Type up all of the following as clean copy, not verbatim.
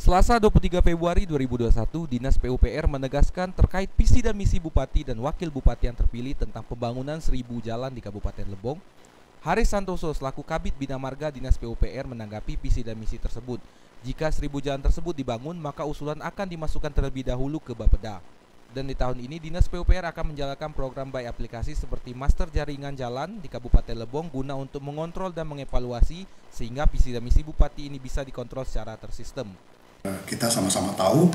Selasa 23 Februari 2021, Dinas PUPR menegaskan terkait visi dan misi Bupati dan Wakil Bupati yang terpilih tentang pembangunan 1000 jalan di Kabupaten Lebong. Haris Santoso selaku Kabid Bina Marga Dinas PUPR menanggapi visi dan misi tersebut. Jika 1000 jalan tersebut dibangun, maka usulan akan dimasukkan terlebih dahulu ke Bapeda. Dan di tahun ini, Dinas PUPR akan menjalankan program by aplikasi seperti Master Jaringan Jalan di Kabupaten Lebong guna untuk mengontrol dan mengevaluasi sehingga visi dan misi Bupati ini bisa dikontrol secara tersistem. Kita sama-sama tahu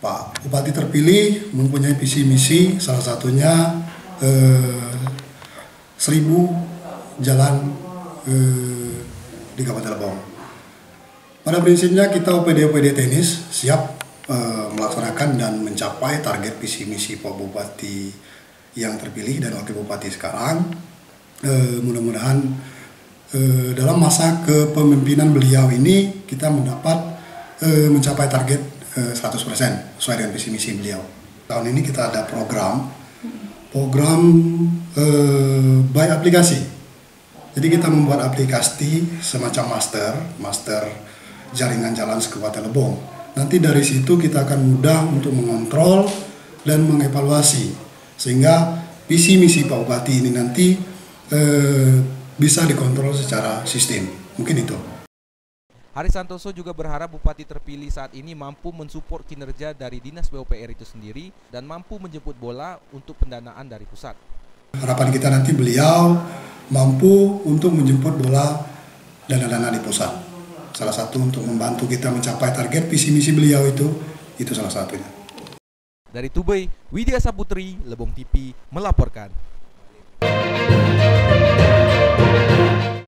Pak Bupati terpilih mempunyai visi misi, salah satunya 1000 jalan di Kabupaten Lebong. Pada prinsipnya kita OPD teknis siap melaksanakan dan mencapai target visi misi Pak Bupati yang terpilih dan Wakil Bupati sekarang. Mudah-mudahan dalam masa kepemimpinan beliau ini kita mencapai target 100% sesuai dengan visi misi beliau. Tahun ini kita ada program by aplikasi. Jadi kita membuat aplikasi semacam master jaringan jalan Kabupaten Lebong. Nanti dari situ kita akan mudah untuk mengontrol dan mengevaluasi sehingga visi misi Pak Bupati ini nanti bisa dikontrol secara sistem. Mungkin itu. Haris Santoso juga berharap Bupati terpilih saat ini mampu mensupport kinerja dari Dinas PUPR itu sendiri dan mampu menjemput bola untuk pendanaan dari pusat. Harapan kita nanti beliau mampu untuk menjemput bola dana-dana di pusat. Salah satu untuk membantu kita mencapai target visi misi beliau itu salah satunya. Dari Tubai, Widya Saputri, Lebong TV melaporkan.